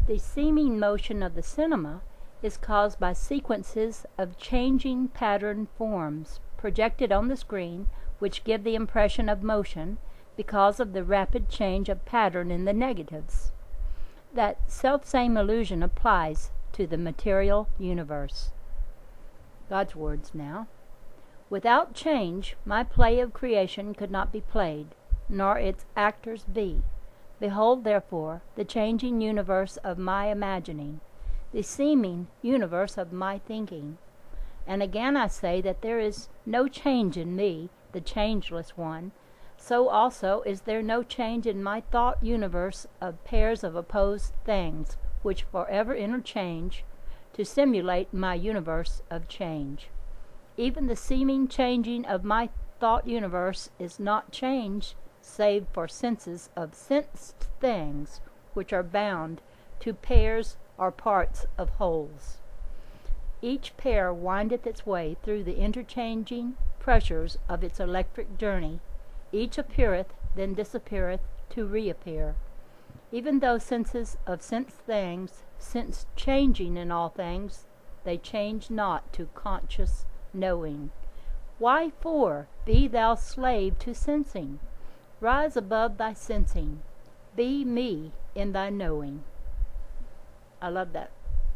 The seeming motion of the cinema is caused by sequences of changing pattern forms projected on the screen, which give the impression of motion because of the rapid change of pattern in the negatives. That selfsame illusion applies to the material universe. God's words now. Without change, my play of creation could not be played, nor its actors be. Behold, therefore, the changing universe of my imagining, the seeming universe of my thinking. And again I say that there is no change in me, the changeless one. So also is there no change in my thought universe of pairs of opposed things, which forever interchange to simulate my universe of change. Even the seeming changing of my thought universe is not changed, save for senses of sensed things, which are bound to pairs or parts of wholes. Each pair windeth its way through the interchanging pressures of its electric journey. Each appeareth, then disappeareth, to reappear. Even though senses of sensed things sense changing in all things, they change not to conscious knowing. Why be thou slave to sensing? Rise above thy sensing. Be me in thy knowing. I love that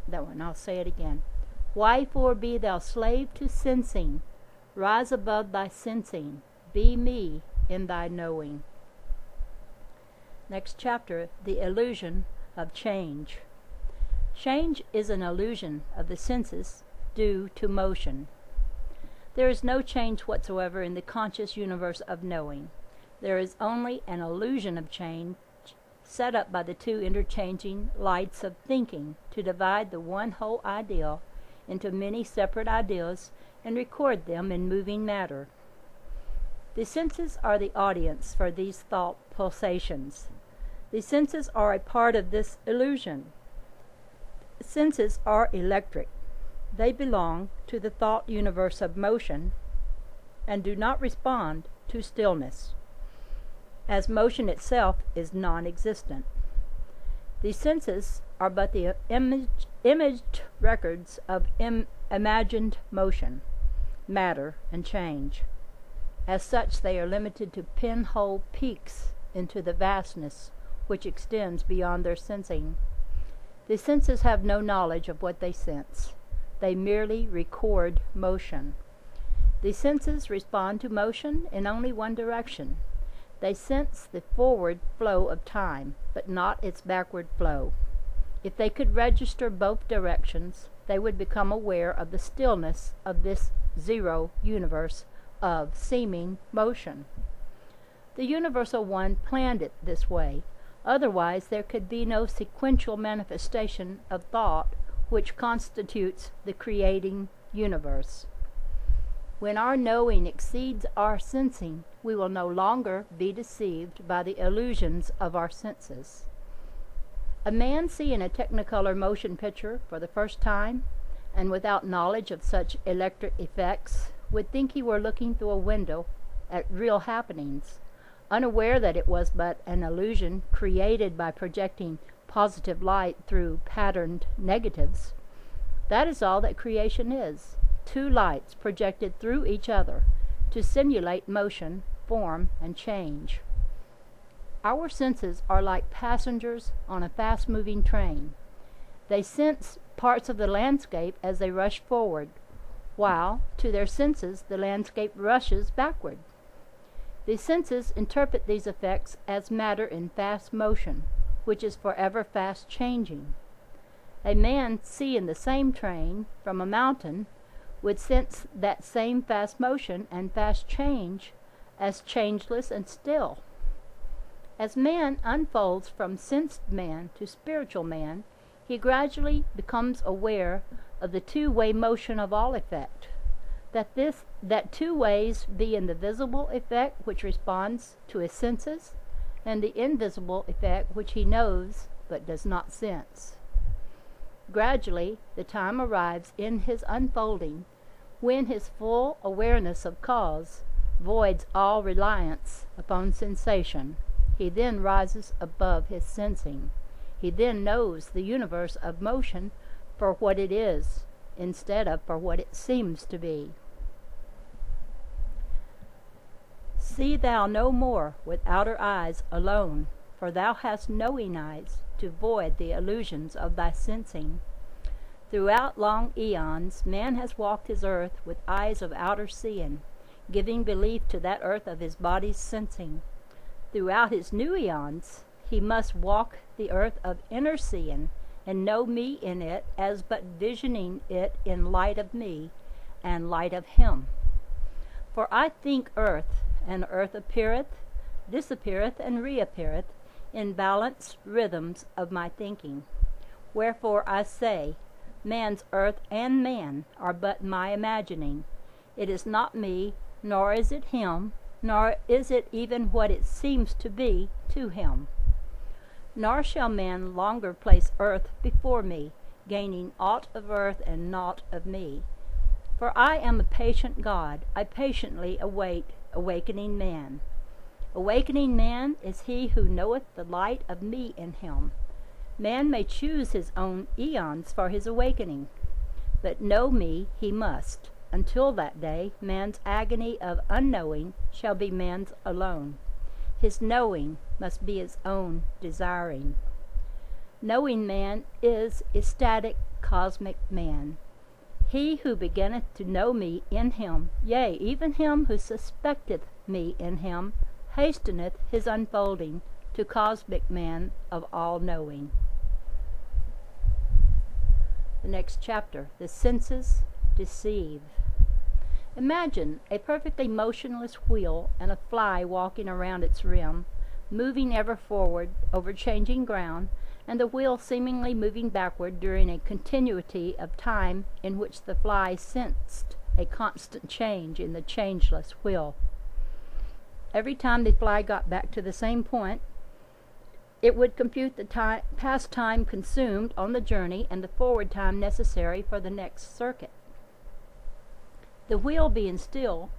one. I'll say it again. Why be thou slave to sensing? Rise above thy sensing. Be me in thy knowing. Next chapter, the illusion of change. Change is an illusion of the senses due to motion. There is no change whatsoever in the conscious universe of knowing. There is only an illusion of change set up by the two interchanging lights of thinking to divide the one whole ideal into many separate ideas and record them in moving matter. The senses are the audience for these thought pulsations. The senses are a part of this illusion. The senses are electric. They belong to the thought universe of motion and do not respond to stillness, as motion itself is non-existent. The senses are but the imaged records of imagined motion, matter, and change. As such, they are limited to pinhole peeks into the vastness which extends beyond their sensing. The senses have no knowledge of what they sense. They merely record motion. The senses respond to motion in only one direction. They sense the forward flow of time, but not its backward flow. If they could register both directions, they would become aware of the stillness of this zero universe of seeming motion. The Universal One planned it this way. Otherwise, there could be no sequential manifestation of thought which constitutes the creating universe. When our knowing exceeds our sensing, we will no longer be deceived by the illusions of our senses. A man seeing a Technicolor motion picture for the first time, and without knowledge of such electric effects, would think he were looking through a window at real happenings, unaware that it was but an illusion created by projecting positive light through patterned negatives. That is all that creation is, two lights projected through each other to simulate motion, form, and change. Our senses are like passengers on a fast-moving train. They sense parts of the landscape as they rush forward, while, to their senses, the landscape rushes backward. The senses interpret these effects as matter in fast motion, which is forever fast changing. A man seeing the same train from a mountain would sense that same fast motion and fast change as changeless and still. As man unfolds from sensed man to spiritual man, he gradually becomes aware of the two-way motion of all effect, that two ways be in the visible effect which responds to his senses, and the invisible effect which he knows but does not sense. Gradually, the time arrives in his unfolding when his full awareness of cause voids all reliance upon sensation. He then rises above his sensing. He then knows the universe of motion for what it is, instead of for what it seems to be. See thou no more with outer eyes alone, for thou hast knowing eyes to void the illusions of thy sensing. Throughout long eons, man has walked his earth with eyes of outer seeing, giving belief to that earth of his body's sensing. Throughout his new eons, he must walk the earth of inner seeing, and know me in it as but visioning it in light of me and light of him. For I think earth, and earth appeareth, disappeareth, and reappeareth in balanced rhythms of my thinking. Wherefore I say, man's earth and man are but my imagining. It is not me, nor is it him, nor is it even what it seems to be to him. Nor shall man longer place earth before me, gaining aught of earth and naught of me. For I am a patient God, I patiently await awakening man. Awakening man is he who knoweth the light of me in him. Man may choose his own eons for his awakening, but know me he must. Until that day, man's agony of unknowing shall be man's alone. His knowing must be his own desiring. Knowing man is ecstatic cosmic man. He who beginneth to know me in him, yea, even him who suspecteth me in him, hasteneth his unfolding to cosmic man of all knowing. The next chapter, the senses deceive. Imagine a perfectly motionless wheel and a fly walking around its rim, moving ever forward over changing ground, and the wheel seemingly moving backward during a continuity of time in which the fly sensed a constant change in the changeless wheel. Every time the fly got back to the same point, it would compute the past time consumed on the journey and the forward time necessary for the next circuit. The wheel being still,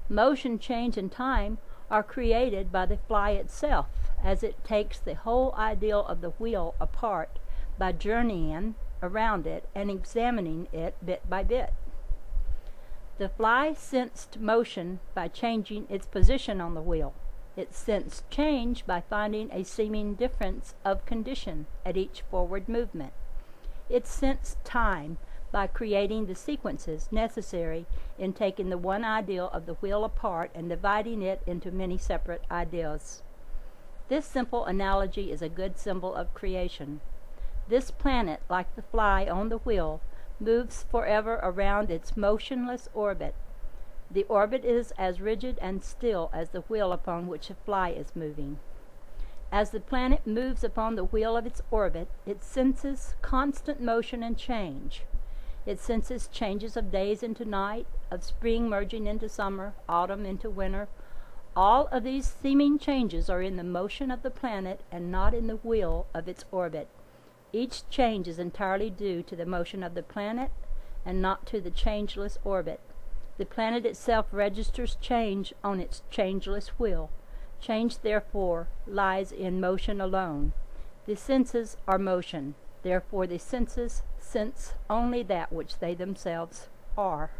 motion, change, and time are created by the fly itself, as it takes the whole ideal of the wheel apart by journeying around it and examining it bit by bit. The fly sensed motion by changing its position on the wheel. It sensed change by finding a seeming difference of condition at each forward movement. It sensed time by creating the sequences necessary in taking the one ideal of the wheel apart and dividing it into many separate ideas. This simple analogy is a good symbol of creation. This planet, like the fly on the wheel, moves forever around its motionless orbit. The orbit is as rigid and still as the wheel upon which a fly is moving. As the planet moves upon the wheel of its orbit, it senses constant motion and change. It senses changes of days into night, of spring merging into summer, autumn into winter. All of these seeming changes are in the motion of the planet and not in the wheel of its orbit. Each change is entirely due to the motion of the planet and not to the changeless orbit. The planet itself registers change on its changeless wheel. Change, therefore, lies in motion alone. The senses are motion. Therefore, the senses sense only that which they themselves are.